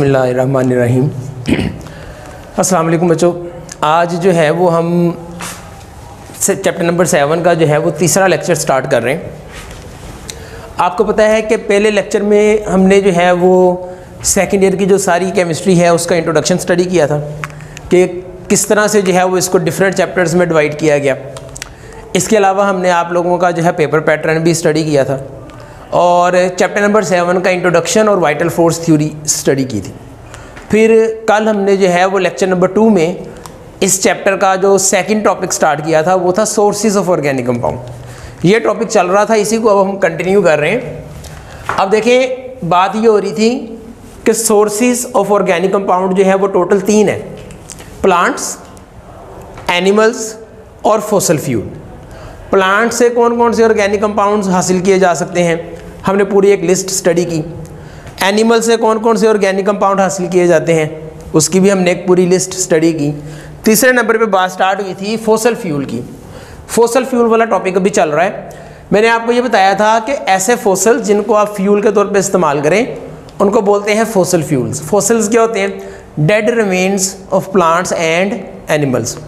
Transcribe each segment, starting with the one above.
बिस्मिल्लाहिर्रहमानिर्रहीम। अस्सलाम वालेकुम बच्चों, आज जो है वो हम चैप्टर नंबर 7 का जो है वो तीसरा लेक्चर स्टार्ट कर रहे हैं। आपको पता है कि पहले लेक्चर में हमने जो है वो सेकेंड ईयर की जो सारी केमिस्ट्री है उसका इंट्रोडक्शन स्टडी किया था कि किस तरह से जो है वो इसको डिफरेंट चैप्टर्स में डिवाइड किया गया। इसके अलावा हमने आप लोगों का जो है पेपर पैटर्न भी स्टडी किया था और चैप्टर नंबर 7 का इंट्रोडक्शन और वाइटल फोर्स थ्योरी स्टडी की थी। फिर कल हमने जो है वो लेक्चर नंबर 2 में इस चैप्टर का जो सेकंड टॉपिक स्टार्ट किया था वो था सोर्सेज ऑफ ऑर्गेनिक कंपाउंड। ये टॉपिक चल रहा था, इसी को अब हम कंटिन्यू कर रहे हैं। अब देखें, बात ये हो रही थी कि सोर्सेज ऑफ ऑर्गेनिक कंपाउंड जो है वो टोटल 3 है: प्लांट्स, एनिमल्स और फॉसिल फ्यूल। प्लांट से कौन कौन से ऑर्गेनिक कंपाउंड्स हासिल किए जा सकते हैं, हमने पूरी एक लिस्ट स्टडी की। एनिमल से कौन कौन से ऑर्गेनिक कंपाउंड हासिल किए जाते हैं, उसकी भी हमने एक पूरी लिस्ट स्टडी की। तीसरे नंबर पे बात स्टार्ट हुई थी फॉसिल फ्यूल की। फॉसिल फ्यूल वाला टॉपिक अभी चल रहा है। मैंने आपको ये बताया था कि ऐसे फॉसिल जिनको आप फ्यूल के तौर पे इस्तेमाल करें उनको बोलते हैं फॉसिल फ्यूल्स। फॉसिल्स क्या होते हैं? Dead remains of plants and animals.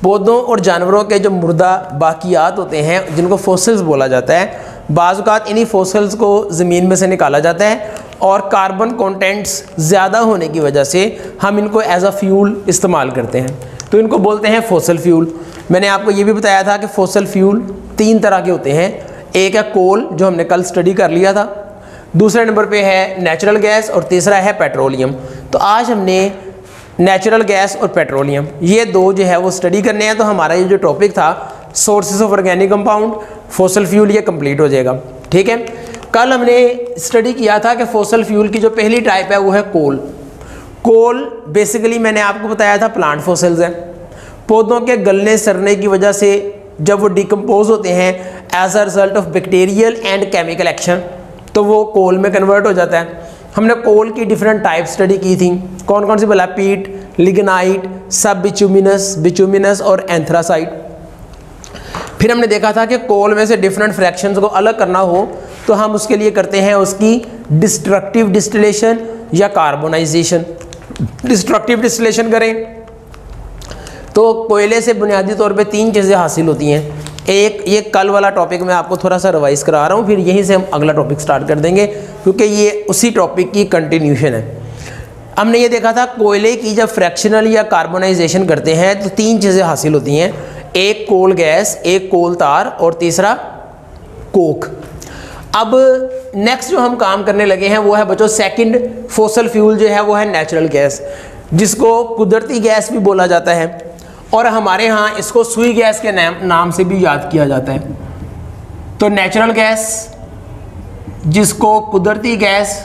पौधों और जानवरों के जो मुर्दा बाकियात होते हैं जिनको फॉसिल्स बोला जाता है। बाज़ औक़ात इन्हीं फॉसिल्स को ज़मीन में से निकाला जाता है और कार्बन कंटेंट्स ज़्यादा होने की वजह से हम इनको एज अ फ्यूल इस्तेमाल करते हैं, तो इनको बोलते हैं फॉसिल फ्यूल। मैंने आपको ये भी बताया था कि फॉसिल फ्यूल 3 तरह के होते हैं। एक है कोल, जो हमने कल स्टडी कर लिया था, दूसरे नंबर पे है नेचुरल गैस और तीसरा है पेट्रोलियम। तो आज हमने नेचुरल गैस और पेट्रोलियम ये 2 जो है वो स्टडी करने हैं। तो हमारा ये जो टॉपिक था sources of organic compound, fossil fuel, ये कंप्लीट हो जाएगा। ठीक है, कल हमने स्टडी किया था कि फॉसिल फ्यूल की जो पहली टाइप है वो है कोल। कोल बेसिकली मैंने आपको बताया था प्लांट फॉसिल्स हैं। पौधों के गलने सड़ने की वजह से जब वो डिकम्पोज होते हैं as a result of bacterial and chemical action, तो वो कोल में कन्वर्ट हो जाता है। हमने कोल की डिफरेंट टाइप स्टडी की थी। कौन कौन सी बोला? पीट, लिग्नाइट, सब बिचुमिनस और एंथ्रासाइट। फिर हमने देखा था कि कोल में से डिफरेंट फ्रैक्शंस को अलग करना हो तो हम उसके लिए करते हैं उसकी डिस्ट्रक्टिव डिस्टिलेशन या कार्बोनाइजेशन। डिस्ट्रक्टिव डिस्टिलेशन करें तो कोयले से बुनियादी तौर पे 3 चीज़ें हासिल होती हैं। एक, ये कल वाला टॉपिक मैं आपको थोड़ा सा रिवाइज करा रहा हूँ, फिर यहीं से हम अगला टॉपिक स्टार्ट कर देंगे क्योंकि ये उसी टॉपिक की कंटिन्यूशन है। हमने ये देखा था कोयले की जब फ्रैक्शनल या कार्बोनाइजेशन करते हैं तो 3 चीज़ें हासिल होती हैं: एक कोल गैस, एक कोल तार और तीसरा कोक। अब नेक्स्ट जो हम काम करने लगे हैं वो है बच्चों सेकंड फॉसिल फ्यूल जो है वो है नेचुरल गैस, जिसको कुदरती गैस भी बोला जाता है और हमारे यहाँ इसको सुई गैस के नाम से भी याद किया जाता है। तो नेचुरल गैस, जिसको कुदरती गैस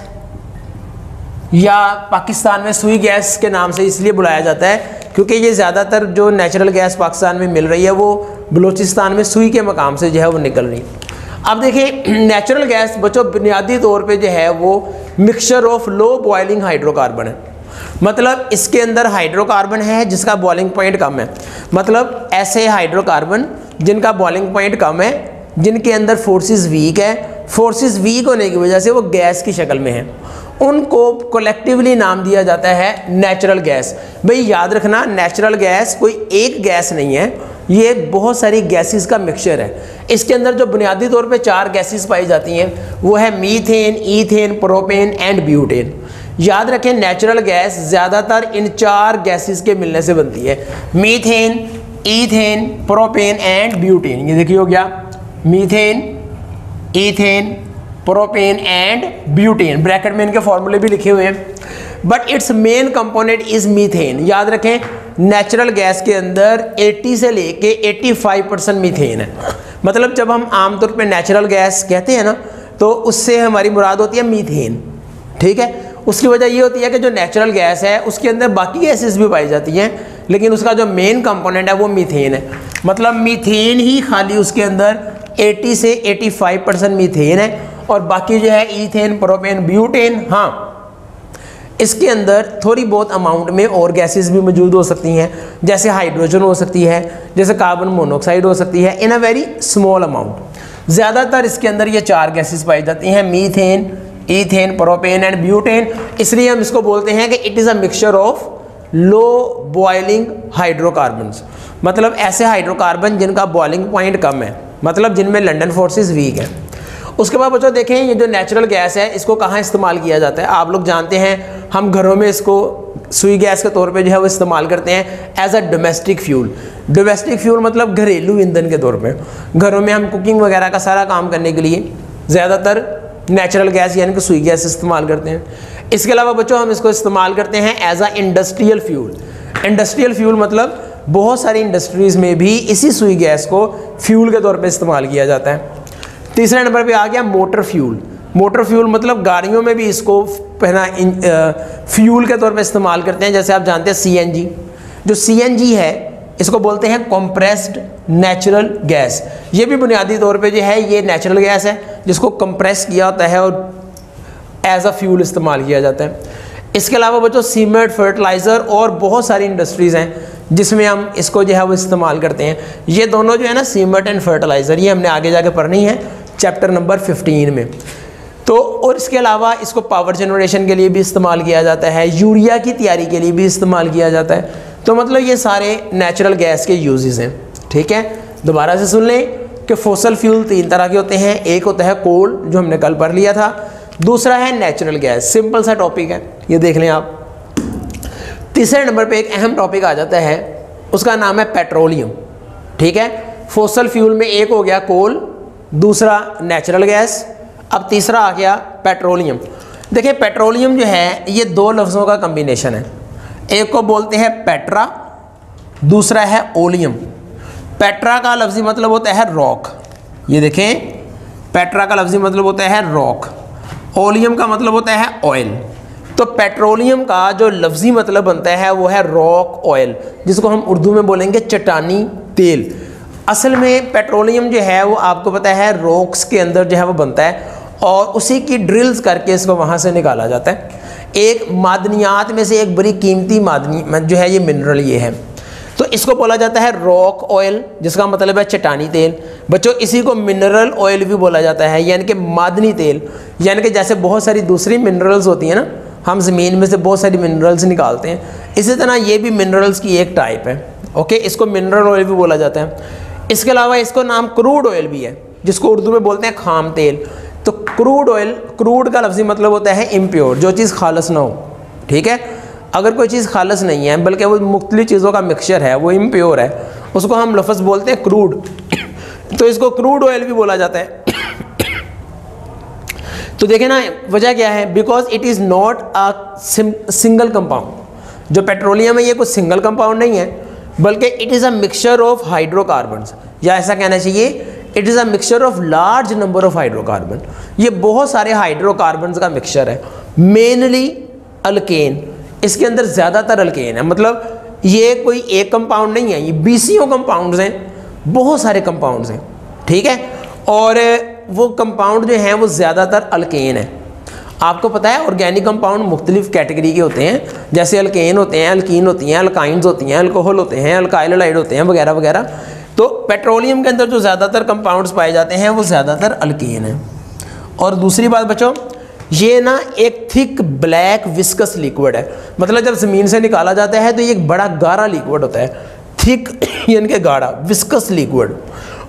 या पाकिस्तान में सुई गैस के नाम से इसलिए बुलाया जाता है क्योंकि ये ज़्यादातर जो नेचुरल गैस पाकिस्तान में मिल रही है वो बलूचिस्तान में सुई के मकाम से जो है वो निकल रही है। अब देखिए, नेचुरल गैस बच्चों बुनियादी तौर पे जो है वो mixture of low boiling hydrocarbon है। मतलब इसके अंदर हाइड्रोकार्बन है जिसका बॉइलिंग पॉइंट कम है। मतलब ऐसे हाइड्रोकार्बन जिनका बॉइलिंग पॉइंट कम है, जिनके अंदर फोर्सेस वीक है, फोर्सेस वीक होने की वजह से वो गैस की शक्ल में है, उनको कलेक्टिवली नाम दिया जाता है नेचुरल गैस। भाई याद रखना, नेचुरल गैस कोई एक गैस नहीं है, ये बहुत सारी गैसेस का मिक्सचर है। इसके अंदर जो बुनियादी तौर पे 4 गैसेस पाई जाती हैं वो है methane, ethane, propane and butane. याद रखें, नेचुरल गैस ज़्यादातर इन 4 गैसेस के मिलने से बनती है: methane, ethane, propane and butane. ये देखिए हो गया methane, ethane, propane and butane. Bracket में इनके फॉर्मूले भी लिखे हुए हैं। But it's main component is methane. याद रखें, नेचुरल गैस के अंदर 80 से लेके 85% मीथेन है। मतलब जब हम आमतौर पे नेचुरल गैस कहते हैं ना तो उससे हमारी मुराद होती है मीथेन। ठीक है, उसकी वजह ये होती है कि जो नेचुरल गैस है उसके अंदर बाकी गैसेस भी पाई जाती हैं लेकिन उसका जो मेन कंपोनेंट है वो मीथेन है। मतलब मीथेन ही खाली उसके अंदर 80 से 85% मीथेन है और बाकी जो है ईथेन, प्रोपेन, ब्यूटेन, हाँ इसके अंदर थोड़ी बहुत अमाउंट में और गैसेस भी मौजूद हो सकती हैं, जैसे हाइड्रोजन हो सकती है, जैसे कार्बन मोनोऑक्साइड हो सकती है, इन अ वेरी स्मॉल अमाउंट। ज़्यादातर इसके अंदर ये 4 गैसेस पाई जाती हैं: methane, ethane, propane and butane. इसलिए हम इसको बोलते हैं कि it is a mixture of low boiling hydrocarbons, मतलब ऐसे हाइड्रोकार्बन जिनका बॉइलिंग पॉइंट कम है, मतलब जिनमें लंडन फोर्सेस वीक है। उसके बाद बच्चों देखें ये जो नेचुरल गैस है इसको कहाँ इस्तेमाल किया जाता है। आप लोग जानते हैं हम घरों में इसको सुई गैस के तौर पे जो है वो इस्तेमाल करते हैं as a domestic fuel. Domestic fuel मतलब घरेलू ईंधन के तौर पे। घरों में हम कुकिंग वगैरह का सारा काम करने के लिए ज़्यादातर नेचुरल गैस यानी कि सुई गैस इस्तेमाल करते हैं। इसके अलावा बच्चों हम इसको इस्तेमाल करते हैं as a industrial fuel. Industrial fuel मतलब बहुत सारी इंडस्ट्रीज़ में भी इसी सुई गैस को फ्यूल के तौर पे इस्तेमाल किया जाता है। तीसरे नंबर पे आ गया मोटर फ्यूल। मोटर फ्यूल मतलब गाड़ियों में भी इसको फ्यूल के तौर पे इस्तेमाल करते हैं। जैसे आप जानते हैं सीएनजी, जो सीएनजी है इसको बोलते हैं कंप्रेस्ड नेचुरल गैस। ये भी बुनियादी तौर पे जो है ये नेचुरल गैस है जिसको कंप्रेस किया होता है और एज अ फ्यूल इस्तेमाल किया जाता है। इसके अलावा बच्चों सीमेंट, फर्टिलाइज़र और बहुत सारी इंडस्ट्रीज़ हैं जिसमें हम इसको जो है वो इस्तेमाल करते हैं। ये दोनों जो है ना सीमेंट एंड फर्टिलाइज़र, ये हमने आगे जाके पढ़नी है चैप्टर नंबर 15 में। तो और इसके अलावा इसको पावर जनरेशन के लिए भी इस्तेमाल किया जाता है, यूरिया की तैयारी के लिए भी इस्तेमाल किया जाता है। तो मतलब ये सारे नेचुरल गैस के यूजेस हैं। ठीक है, दोबारा से सुन लें कि फॉसल फ्यूल 3 तरह के होते हैं। एक होता है कोल जो हमने कल पढ़ लिया था, दूसरा है नेचुरल गैस, सिंपल सा टॉपिक है, ये देख लें आप। तीसरे नंबर पे एक अहम टॉपिक आ जाता है, उसका नाम है पेट्रोलियम। ठीक है, फॉसल फ्यूल में एक हो गया कोल, दूसरा नेचुरल गैस, अब तीसरा आ गया पेट्रोलियम। देखिए पेट्रोलियम जो है ये 2 लफ्ज़ों का कम्बिनेशन है, एक को बोलते हैं पेट्रा, दूसरा है ओलियम। पेट्रा का लफ्ज़ी मतलब होता है रॉक, ये देखें पेट्रा का लफ्ज़ी मतलब होता है रॉक, ओलियम का मतलब होता है ऑयल। तो पेट्रोलियम का जो लफ्ज़ी मतलब बनता है वो है रॉक ऑयल, जिसको हम उर्दू में बोलेंगे चट्टानी तेल। असल में पेट्रोलियम जो है वो आपको पता है रॉक्स के अंदर जो है वो बनता है और उसी की ड्रिल्स करके इसको वहाँ से निकाला जाता है। एक मादनियात में से एक बड़ी कीमती मादनी जो है ये मिनरल ये है, तो इसको बोला जाता है रॉक ऑयल, जिसका मतलब है चट्टानी तेल। बच्चों इसी को मिनरल ऑयल भी बोला जाता है, यानी कि मादनी तेल। यानी कि जैसे बहुत सारी दूसरी मिनरल्स होती हैं ना, हम ज़मीन में से बहुत सारी मिनरल्स निकालते हैं, इसी तरह ये भी मिनरल्स की एक टाइप है। ओके, इसको मिनरल ऑयल भी बोला जाता है। इसके अलावा इसको नाम क्रूड ऑयल भी है, जिसको उर्दू में बोलते हैं खाम तेल। तो क्रूड ऑयल, क्रूड का लफ्ज़ी मतलब होता है इम्प्योर, जो चीज़ खालस ना हो। ठीक है, अगर कोई चीज़ खालस नहीं है बल्कि वो मुख्तलिफ चीज़ों का मिक्सचर है, वो इम्प्योर है, उसको हम लफ्ज़ बोलते हैं क्रूड। तो इसको क्रूड ऑयल भी बोला जाता है। तो देखें ना वजह क्या है, because it is not a single compound. जो पेट्रोलियम है ये कोई सिंगल कंपाउंड नहीं है, बल्कि it is a mixture of hydrocarbons, या ऐसा कहना चाहिए it is a mixture of large number of hydrocarbon. ये बहुत सारे हाइड्रोकार्बन्स का मिक्सचर है, मेनली अल्केन, इसके अंदर ज़्यादातर अल्केन है। मतलब ये कोई एक कंपाउंड नहीं है, ये बीसियों कंपाउंड्स हैं, बहुत सारे कंपाउंड्स हैं। ठीक है, और वो कंपाउंड जो हैं वो ज़्यादातर अल्केन है। आपको पता है ऑर्गेनिक कंपाउंड मुख्तलिफ कैटेगरी के होते हैं, जैसे अल्केन होते हैं, अल्कीन होती हैं, अल्काइंस होती हैं, अल्कोहल होते हैं, अल्काइल हैलाइड होते हैं, वगैरह वगैरह। तो पेट्रोलियम के अंदर जो ज़्यादातर कंपाउंड्स पाए जाते हैं वो ज़्यादातर अल्केन है। और दूसरी बात बच्चों, ये ना एक थिक ब्लैक विस्कस लिक्विड है, मतलब जब ज़मीन से निकाला जाता है तो ये एक बड़ा गाढ़ा लिक्विड होता है, थिक यानी कि गाढ़ा, विस्कस लिक्विड,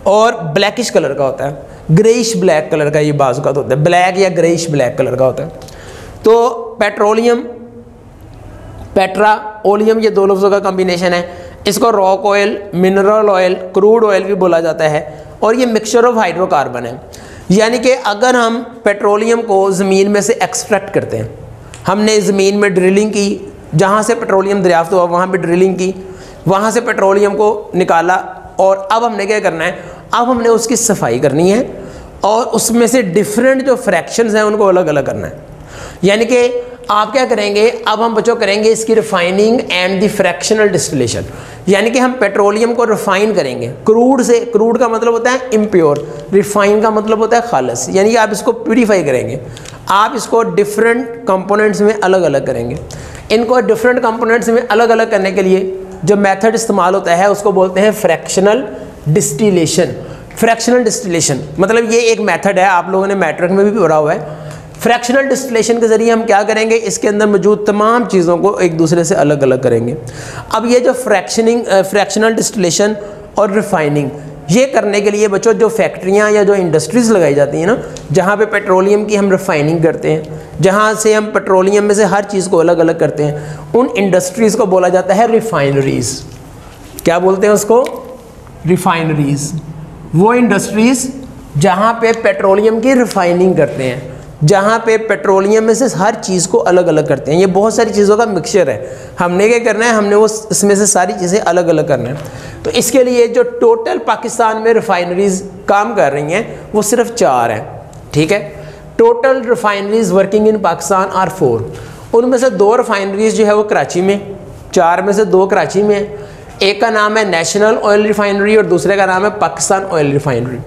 और ब्लैकिश कलर का होता है, ग्रेइश ब्लैक कलर का ये बाज़ का होता है, ब्लैक या ग्रेइश ब्लैक कलर का होता है। तो पेट्रोलियम, पेट्रा, ओलियम, ये 2 लफ्ज़ों का कम्बिनेशन है। इसको rock oil, mineral oil, crude oil भी बोला जाता है, और ये मिक्सचर ऑफ हाइड्रोकार्बन है। यानी कि अगर हम पेट्रोलियम को ज़मीन में से एक्सट्रैक्ट करते हैं, हमने ज़मीन में ड्रिलिंग की, जहाँ से पेट्रोलियम दरियाफ्त हुआ वहाँ पे ड्रिलिंग की, वहाँ से पेट्रोलियम को निकाला, और अब हमने क्या करना है, अब हमने उसकी सफाई करनी है और उसमें से डिफरेंट जो फ्रैक्शंस हैं उनको अलग अलग करना है। यानी कि आप क्या करेंगे, अब हम बच्चों करेंगे इसकी refining and the fractional distillation. यानी कि हम पेट्रोलियम को रिफाइन करेंगे क्रूड से, क्रूड का मतलब होता है इम्प्योर, रिफाइन का मतलब होता है खालस, यानी कि आप इसको प्यूरीफाई करेंगे, आप इसको डिफरेंट कंपोनेंट्स में अलग अलग करेंगे। इनको डिफरेंट कंपोनेंट्स में अलग अलग करने के लिए जो मेथड इस्तेमाल होता है उसको बोलते हैं फ्रैक्शनल डिस्टिलेशन। फ्रैक्शनल डिस्टिलेशन मतलब ये एक मेथड है, आप लोगों ने मैट्रिक में भी पढ़ा हुआ है। फ्रैक्शनल डिस्टिलेशन के ज़रिए हम क्या करेंगे, इसके अंदर मौजूद तमाम चीज़ों को एक दूसरे से अलग अलग करेंगे। अब ये जो फ्रैक्शनल डिस्टिलेशन और रिफाइनिंग, ये करने के लिए बच्चों जो फैक्ट्रियाँ या जो इंडस्ट्रीज़ लगाई जाती हैं ना, जहाँ पे पेट्रोलियम की हम रिफाइनिंग करते हैं, जहाँ से हम पेट्रोलियम में से हर चीज़ को अलग अलग करते हैं, उन इंडस्ट्रीज़ को बोला जाता है रिफाइनरीज़। क्या बोलते हैं उसको? रिफाइनरीज़। वो इंडस्ट्रीज़ जहाँ पे पेट्रोलियम की रिफाइनिंग करते हैं, जहाँ पे पेट्रोलियम में से हर चीज़ को अलग अलग करते हैं। ये बहुत सारी चीज़ों का मिक्सचर है। हमने क्या करना है, हमने वो इसमें से सारी चीज़ें अलग अलग करना है। तो इसके लिए जो टोटल पाकिस्तान में रिफाइनरीज़ काम कर रही हैं वो सिर्फ 4 हैं, ठीक है। Total refineries working in Pakistan are 4। उनमें से 2 रिफाइनरीज़ जो है वो कराची में, 4 में से 2 कराची में है। एक का नाम है नेशनल ऑयल रिफाइनरी और दूसरे का नाम है पाकिस्तान ऑयल रिफाइनरी।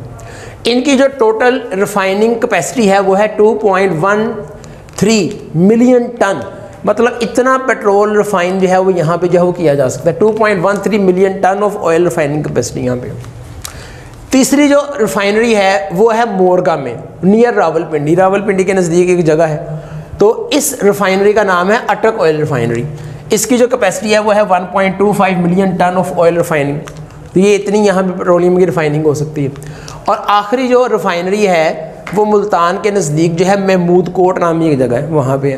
इनकी जो टोटल रिफाइनिंग कैपेसिटी है वो है 2.13 मिलियन टन, मतलब इतना पेट्रोल रिफाइन जो है वो यहाँ पे जो है वो किया जा सकता है। 2.13 million ton of oil refining capacity यहाँ पे। तीसरी जो रिफाइनरी है वो है मोरगा में, नियर रावलपिंडी, रावलपिंडी के नज़दीक एक जगह है। तो इस रिफाइनरी का नाम है अटक ऑयल रिफाइनरी। इसकी जो कैपेसिटी है वो है 1.25 million ton of oil refining. तो ये इतनी यहाँ पे पेट्रोलियम की रिफाइनिंग हो सकती है। और आखिरी जो रिफाइनरी है वो मुल्तान के नज़दीक जो है महमूद कोट नामी एक जगह है, वहाँ पे है।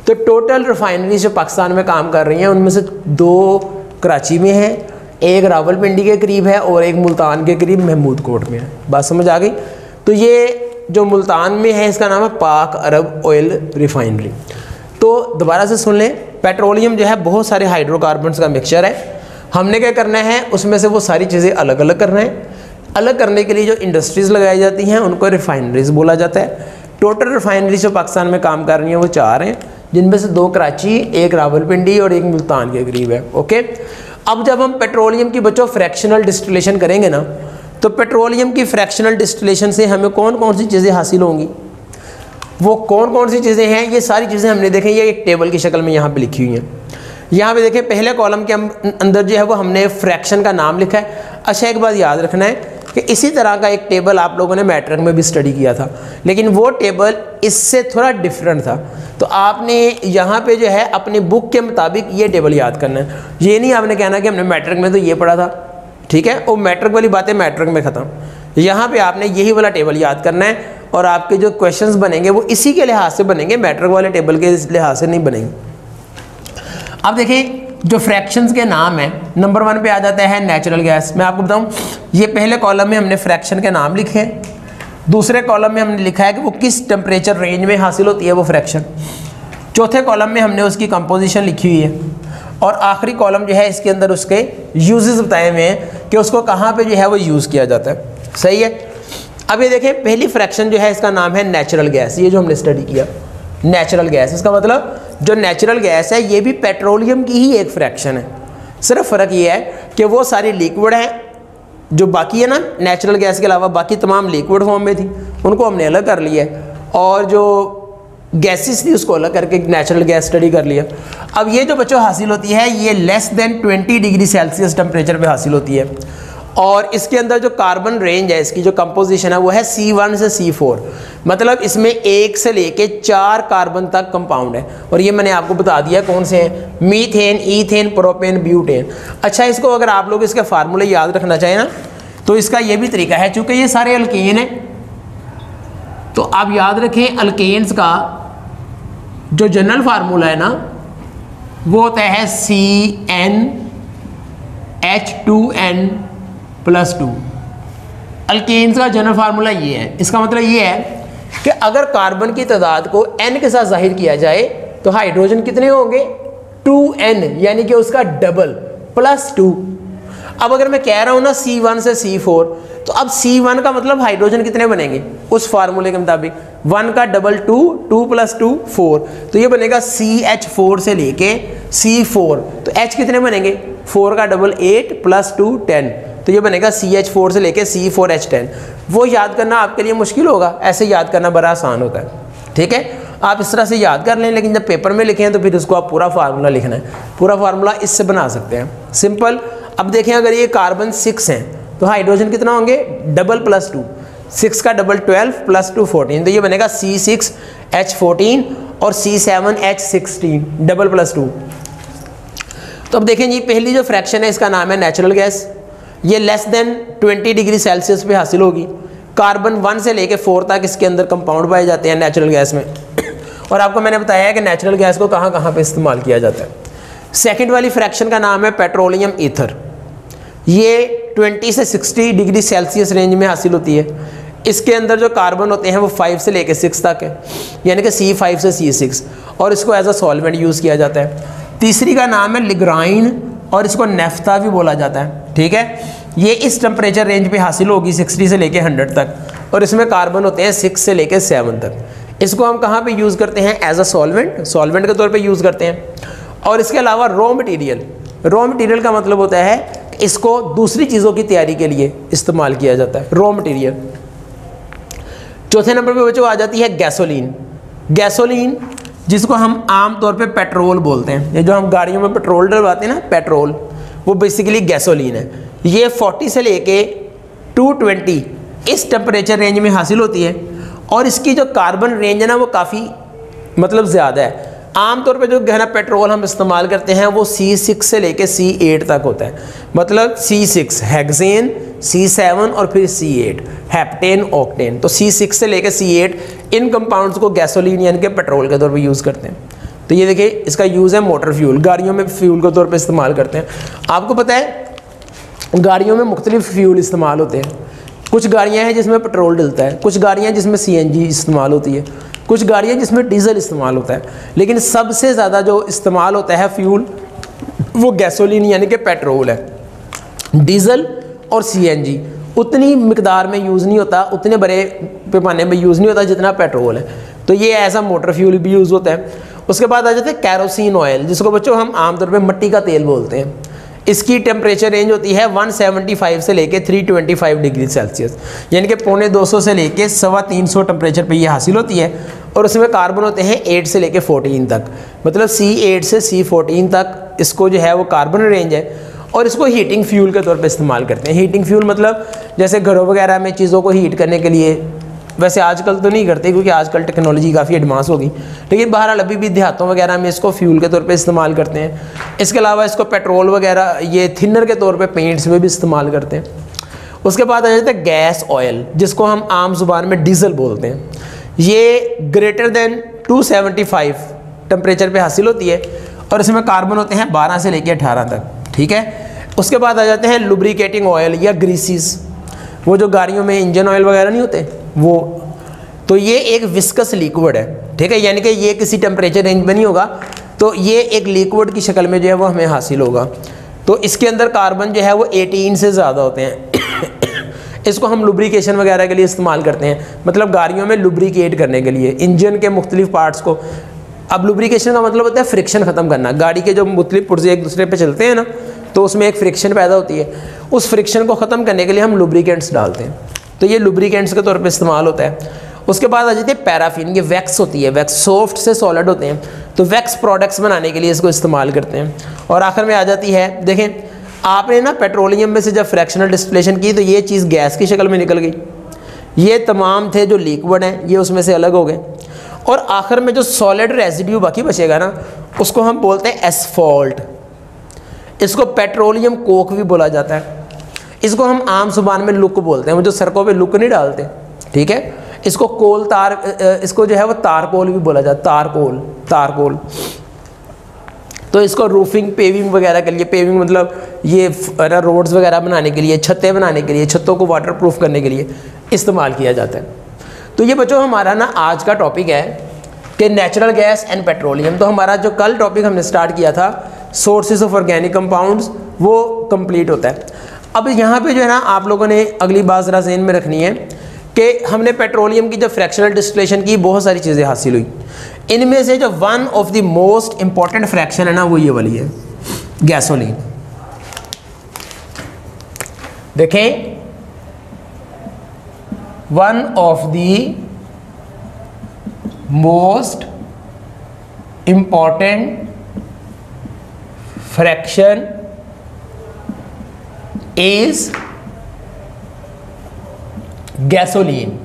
तो टोटल रिफाइनरीज जो पाकिस्तान में काम कर रही हैं उनमें से 2 कराची में है, एक रावलपिंडी के करीब है और एक मुल्तान के करीब महमूद कोट में है। बात समझ आ गई? तो ये जो मुल्तान में है इसका नाम है पाक अरब ऑयल रिफाइनरी। तो दोबारा से सुन लें, पेट्रोलियम जो है बहुत सारे हाइड्रोकार्बन्स का मिक्सचर है। हमने क्या करना है, उसमें से वो सारी चीज़ें अलग अलग करना है। अलग करने के लिए जो इंडस्ट्रीज़ लगाई जाती हैं उनको रिफाइनरीज बोला जाता है। टोटल रिफाइनरीज जो पाकिस्तान में काम कर रही हैं वो 4 हैं, जिनमें से 2 कराची, एक रावलपिंडी और एक मुल्तान के करीब है। ओके, अब जब हम पेट्रोलियम की बच्चों फ्रैक्शनल डिस्टिलेशन करेंगे ना, तो पेट्रोलियम की फ्रैक्शनल डिस्टिलेशन से हमें कौन कौन सी चीज़ें हासिल होंगी, वो कौन कौन सी चीज़ें हैं, ये सारी चीज़ें हमने देखें। ये एक टेबल की शक्ल में यहाँ पे लिखी हुई हैं। यहाँ पे देखें पहले कॉलम के अंदर जो है वो हमने फ्रैक्शन का नाम लिखा है। अच्छा, एक बात याद रखना है कि इसी तरह का एक टेबल आप लोगों ने मैट्रिक में भी स्टडी किया था, लेकिन वो टेबल इससे थोड़ा डिफरेंट था। तो आपने यहाँ पे जो है अपनी बुक के मुताबिक ये टेबल याद करना है। ये नहीं आपने कहना कि हमने मैट्रिक में तो ये पढ़ा था, ठीक है, वो मैट्रिक वाली बातें मैट्रिक में ख़त्म। यहाँ पे आपने यही वाला टेबल याद करना है और आपके जो क्वेश्चंस बनेंगे वो इसी के लिहाज से बनेंगे, मैट्रिक वाले टेबल के लिहाज से नहीं बनेंगे। अब देखिए जो फ्रैक्शंस के नाम है, नंबर 1 पे आ जाता है नेचुरल गैस। मैं आपको बताऊं, ये पहले कॉलम में हमने फ्रैक्शन के नाम लिखे हैं, दूसरे कॉलम में हमने लिखा है कि वो किस टेम्परेचर रेंज में हासिल होती है वो फ्रैक्शन, चौथे कॉलम में हमने उसकी कंपोजिशन लिखी हुई है, और आखिरी कॉलम जो है इसके अंदर उसके यूजेस बताए हुए हैं कि उसको कहाँ पे जो है वो यूज़ किया जाता है। सही है। अब ये देखें, पहली फ्रैक्शन जो है इसका नाम है नेचुरल गैस। ये जो हमने स्टडी किया नेचुरल गैस, इसका मतलब जो नेचुरल गैस है ये भी पेट्रोलियम की ही एक फ्रैक्शन है। सिर्फ फ़र्क ये है कि वो सारी लिक्विड है, जो बाकी है ना नेचुरल गैस के अलावा बाकी तमाम लिक्विड फॉर्म में थी, उनको हमने अलग कर लिया है, और जो गैसेस थी उसको अलग करके नेचुरल गैस स्टडी कर लिया। अब ये जो बच्चों हासिल होती है ये less than 20 degree Celsius temperature पे हासिल होती है, और इसके अंदर जो कार्बन रेंज है, इसकी जो कंपोजिशन है वो है C1 से C4, मतलब इसमें 1 से लेके 4 कार्बन तक कंपाउंड है। और ये मैंने आपको बता दिया कौन से हैं, मीथेन, ईथेन, प्रोपेन, ब्यूटेन। अच्छा, इसको अगर आप लोग इसके फार्मूले याद रखना चाहें ना, तो इसका ये भी तरीका है, चूँकि ये सारे अल्केन हैं तो आप याद रखें अल्केन्स का जो जनरल फार्मूला है ना वो होता है CnH2n+2। अल्केन्स का जनरल फार्मूला ये है। इसका मतलब ये है कि अगर कार्बन की तादाद को n के साथ जाहिर किया जाए तो हाइड्रोजन कितने होंगे, 2n, यानी कि उसका डबल +2। अब अगर मैं कह रहा हूँ ना C1 से C4, तो अब C1 का मतलब हाइड्रोजन कितने बनेंगे उस फार्मूले के मुताबिक, 1 का डबल 2, 2 + 2 4, तो ये बनेगा CH4 से लेके C4। तो H कितने बनेंगे, 4 का डबल 8 + 2 10, तो ये बनेगा CH4 से लेके C4H10। वो याद करना आपके लिए मुश्किल होगा, ऐसे याद करना बड़ा आसान होता है। ठीक है, आप इस तरह से याद कर लें, लेकिन जब पेपर में लिखें तो फिर उसको आप पूरा फार्मूला लिखना है। पूरा फार्मूला इससे बना सकते हैं, सिंपल। अब देखें, अगर ये कार्बन 6 हैं तो हाइड्रोजन कितना होंगे, डबल +2, 6 का डबल 12 + 2 14, तो ये बनेगा C6 H14 और C7H16 ++2। तो अब देखें जी, पहली जो फ्रैक्शन है इसका नाम है नेचुरल गैस। ये लेस देन 20 डिग्री सेल्सियस पे हासिल होगी। कार्बन 1 से लेके 4 तक इसके अंदर कंपाउंड पाए जाते हैं नेचुरल गैस में। और आपको मैंने बताया है कि नेचुरल गैस को कहाँ कहाँ पे इस्तेमाल किया जाता है। सेकंड वाली फ्रैक्शन का नाम है पेट्रोलियम ईथर। ये 20 से 60 डिग्री सेल्सियस रेंज में हासिल होती है। इसके अंदर जो कार्बन होते हैं वो 5 से लेके 6 तक है, यानी कि C5 से C6, और इसको एज अ सॉल्वेंट यूज़ किया जाता है। तीसरी का नाम है लिग्राइन और इसको नेफ्था भी बोला जाता है, ठीक है। ये इस टेम्परेचर रेंज पे हासिल होगी 60 से लेके 100 तक, और इसमें कार्बन होते हैं 6 से लेके 7 तक। इसको हम कहाँ पे यूज़ करते हैं? एज अ सॉल्वेंट के तौर पे यूज़ करते हैं। और इसके अलावा रॉ मटेरियल का मतलब होता है कि इसको दूसरी चीज़ों की तैयारी के लिए इस्तेमाल किया जाता है, रॉ मटेरियल। चौथे नंबर पे बच्चों आ जाती है गैसोलीन, जिसको हम आम तौर पे पेट्रोल बोलते हैं। ये जो हम गाड़ियों में पेट्रोल डलवाते हैं ना, पेट्रोल, वो बेसिकली गैसोलीन है। ये 40 से लेके 220 इस टेम्परेचर रेंज में हासिल होती है, और इसकी जो कार्बन रेंज है ना वो काफ़ी मतलब ज़्यादा है। आम तौर पे जो गहरा पेट्रोल हम इस्तेमाल करते हैं वो C6 से लेके C8 तक होता है। मतलब C6 हेक्सेन, C7 और फिर C8 हेप्टेन ऑक्टेन। तो C6 से लेके C8 इन कंपाउंड्स को गैसोलीन यानी कि पेट्रोल के तौर पे यूज़ करते हैं। तो ये देखिए, इसका यूज़ है मोटर फ्यूल, गाड़ियों में फ्यूल के तौर पे इस्तेमाल करते हैं। आपको पता है गाड़ियों में मुख्तलिफ फ्यूल इस्तेमाल होते हैं। कुछ गाड़ियाँ हैं जिसमें पेट्रोल डलता है, कुछ गाड़ियाँ जिसमें CNG इस्तेमाल होती है, कुछ गाड़ियाँ जिसमें डीजल इस्तेमाल होता है। लेकिन सबसे ज़्यादा जो इस्तेमाल होता है फ्यूल वो गैसोलीन यानी कि पेट्रोल है। डीजल और CNG उतनी मिकदार में यूज़ नहीं होता, उतने बड़े पैमाने में यूज़ नहीं होता जितना पेट्रोल है। तो ये ऐसा मोटर फ्यूल भी यूज़ होता है। उसके बाद आ जाते हैं कैरोसिन ऑयल, जिसको बच्चों हम आमतौर पर मिट्टी का तेल बोलते हैं। इसकी टेम्परेचर रेंज होती है 175 से लेके 325 डिग्री सेल्सियस, यानी कि 250 से लेके 325 टेम्परेचर पे ये हासिल होती है। और उसमें कार्बन होते हैं 8 से लेके 14 तक, मतलब C8 से C14 तक इसको जो है वो कार्बन रेंज है। और इसको हीटिंग फ्यूल के तौर पे इस्तेमाल करते हैं। हीटिंग फ्यूल मतलब जैसे घरों वगैरह में चीज़ों को हीट करने के लिए, वैसे आजकल तो नहीं करते क्योंकि आजकल टेक्नोलॉजी काफ़ी एडवांस होगी, लेकिन बहरहाल अभी भी देहातों वगैरह में इसको फ्यूल के तौर पे इस्तेमाल करते हैं। इसके अलावा इसको पेट्रोल वगैरह ये थिनर के तौर पे पेंट्स में भी इस्तेमाल करते हैं। उसके बाद आ जाता है गैस ऑयल, जिसको हम आम जुबान में डीजल बोलते हैं। ये ग्रेटर देन 275 टेम्परेचर पे हासिल होती है, और इसमें कार्बन होते हैं 12 से लेकर 18 तक, ठीक है। उसके बाद आ जाते हैं लुब्रिकेटिंग ऑयल या ग्रीसीज, वो जो गाड़ियों में इंजन ऑयल वगैरह नहीं होते वो। तो ये एक विस्कस लिक्विड है, ठीक है, यानी कि ये किसी टेम्परेचर रेंज में नहीं होगा, तो ये एक लिक्विड की शक्ल में जो है वो हमें हासिल होगा। तो इसके अंदर कार्बन जो है वो 18 से ज़्यादा होते हैं। इसको हम लुब्रिकेशन वगैरह के लिए इस्तेमाल करते हैं, मतलब गाड़ियों में लुब्रिकेट करने के लिए इंजन के मुख्तलिफ पार्ट्स को। अब लुब्रिकेशन का मतलब होता है फ्रिक्शन ख़त्म करना। गाड़ी के जो मुख्तलिफ पुर्जे एक दूसरे पे चलते हैं ना, तो उसमें एक फ्रिक्शन पैदा होती है। उस फ्रिक्शन को ख़त्म करने के लिए हम लुब्रिकेंट्स डालते हैं, तो ये लुब्रिकेंट्स के तौर पे इस्तेमाल होता है। उसके बाद आ जाती है पैराफिन, ये वैक्स होती है, वैक्स सॉफ्ट से सॉलिड होते हैं, तो वैक्स प्रोडक्ट्स बनाने के लिए इसको इस्तेमाल करते हैं। और आखिर में आ जाती है, देखें आपने ना पेट्रोलियम में से जब फ्रैक्शनल डिस्टिलेशन की तो ये चीज़ गैस की शक्ल में निकल गई। ये तमाम थे जो लिक्विड हैं ये उसमें से अलग हो गए, और आखिर में जो सॉलिड रेजिड्यू बाकी बचेगा ना उसको हम बोलते हैं एस्फॉल्ट। इसको पेट्रोलियम कोक भी बोला जाता है। इसको हम आम जुबान में लुक बोलते हैं, वो जो सड़कों पे लुक नहीं डालते, ठीक है। इसको कोल तार, इसको जो है वो तारकोल भी बोला जाता है, तारकोल। तो इसको रूफिंग, पेविंग वगैरह के लिए, पेविंग मतलब ये रोड्स वगैरह बनाने के लिए, छतें बनाने के लिए, छतों को वाटरप्रूफ करने के लिए इस्तेमाल किया जाता है। तो ये बच्चों हमारा ना आज का टॉपिक है कि नेचुरल गैस एंड पेट्रोलियम। तो हमारा जो कल टॉपिक हमने स्टार्ट किया था सोर्सेज ऑफ ऑर्गेनिक कंपाउंड्स, वो कंप्लीट होता है। अब यहाँ पे जो है ना आप लोगों ने अगली बात ज़रा ज़हन में रखनी है कि हमने पेट्रोलियम की जब फ्रैक्शनल डिस्टिलेशन की बहुत सारी चीज़ें हासिल हुई। इनमें से जो one of the most important fraction है ना वो ये वाली है, गैसोलीन। देखें, one of the most important fraction is gasoline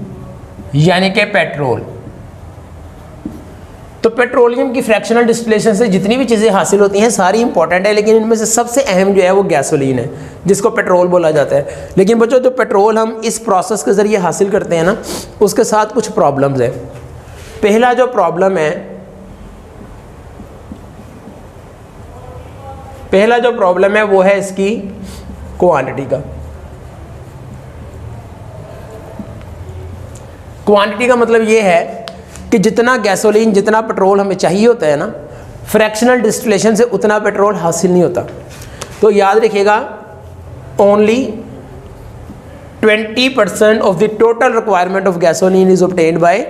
यानी कि पेट्रोल। तो पेट्रोलियम की फ्रैक्शनल डिस्टिलेशन से जितनी भी चीज़ें हासिल होती हैं सारी इंपॉर्टेंट है, लेकिन इनमें से सबसे अहम जो है वो गैसोलीन है, जिसको पेट्रोल बोला जाता है। लेकिन बच्चों जो पेट्रोल हम इस प्रोसेस के ज़रिए हासिल करते हैं ना, उसके साथ कुछ प्रॉब्लम्स हैं। पहला जो प्रॉब्लम है वो है इसकी क्वांटिटी का। क्वांटिटी का मतलब ये है कि जितना गैसोलीन, जितना पेट्रोल हमें चाहिए होता है ना, फ्रैक्शनल डिस्टिलेशन से उतना पेट्रोल हासिल नहीं होता। तो याद रखिएगा, only 20% of the total requirement of gasoline is obtained by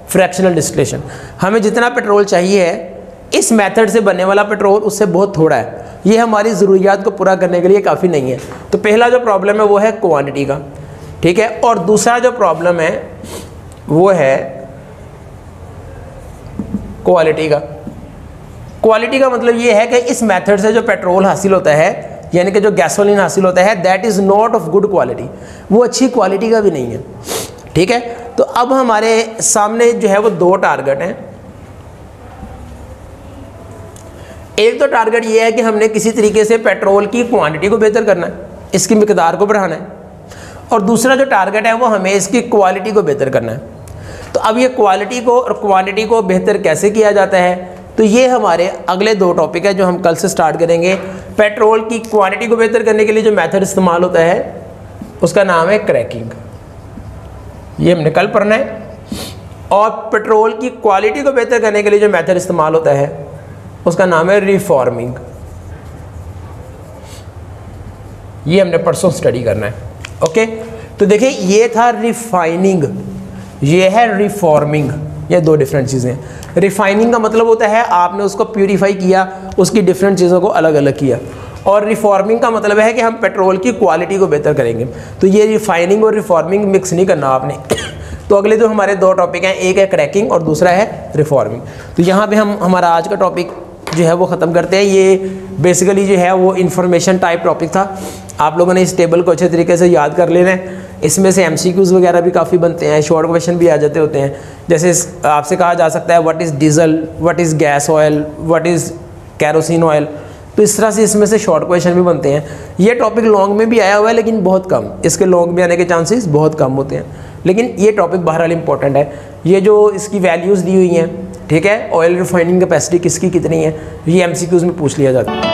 fractional distillation. हमें जितना पेट्रोल चाहिए है इस मेथड से बनने वाला पेट्रोल उससे बहुत थोड़ा है, ये हमारी ज़रूरियात को पूरा करने के लिए काफ़ी नहीं है। तो पहला जो प्रॉब्लम है वो है क्वांटिटी का, ठीक है। और दूसरा जो प्रॉब्लम है वो है क्वालिटी का। क्वालिटी का मतलब ये है कि इस मेथड से जो पेट्रोल हासिल होता है, यानी कि जो गैसोलीन हासिल होता है, that is not of good quality, वो अच्छी क्वालिटी का भी नहीं है, ठीक है। तो अब हमारे सामने जो है वो दो टारगेट हैं। एक तो टारगेट ये है कि हमने किसी तरीके से पेट्रोल की क्वांटिटी को बेहतर करना है, इसकी मिकदार को बढ़ाना है, और दूसरा जो टारगेट है वो हमें इसकी क्वालिटी को बेहतर करना है। तो अब ये क्वालिटी को और क्वांटिटी को बेहतर कैसे किया जाता है, तो ये हमारे अगले दो टॉपिक है जो हम कल से स्टार्ट करेंगे। पेट्रोल की क्वांटिटी को बेहतर करने के लिए जो मेथड इस्तेमाल होता है उसका नाम है क्रैकिंग, ये हमने कल पढ़ना है। और पेट्रोल की क्वालिटी को बेहतर करने के लिए जो मेथड इस्तेमाल होता है उसका नाम है रिफॉर्मिंग, ये हमने परसों स्टडी करना है। ओके, तो देखिए ये था रिफाइनिंग, ये है रिफॉर्मिंग, ये दो डिफरेंट चीज़ें हैं। रिफाइनिंग का मतलब होता है आपने उसको प्यूरीफाई किया, उसकी डिफरेंट चीज़ों को अलग अलग किया, और रिफॉर्मिंग का मतलब है कि हम पेट्रोल की क्वालिटी को बेहतर करेंगे। तो ये रिफाइनिंग और रिफॉर्मिंग मिक्स नहीं करना आपने। तो अगले जो हमारे दो टॉपिक हैं, एक है क्रैकिंग और दूसरा है रिफॉर्मिंग। तो यहाँ पे हम हमारा आज का टॉपिक जो है वो ख़त्म करते हैं। ये बेसिकली जो है वो इन्फॉर्मेशन टाइप टॉपिक था। आप लोगों ने इस टेबल को अच्छे तरीके से याद कर लेना है। इसमें से MCQs वगैरह भी काफ़ी बनते हैं, शॉर्ट क्वेश्चन भी आ जाते होते हैं। जैसे आपसे कहा जा सकता है what is diesel, what is gas oil, what is kerosene oil. तो इस तरह से इसमें से शॉर्ट क्वेश्चन भी बनते हैं। ये टॉपिक लॉन्ग में भी आया हुआ है लेकिन बहुत कम, इसके लॉन्ग में आने के चांसेस बहुत कम होते हैं, लेकिन ये टॉपिक बहरहाल इंपॉर्टेंट है। ये जो इसकी वैल्यूज़ दी हुई हैं, ठीक है, ऑयल रिफाइनिंग कैपेसिटी किसकी कितनी है, ये MCQs में पूछ लिया जाता है।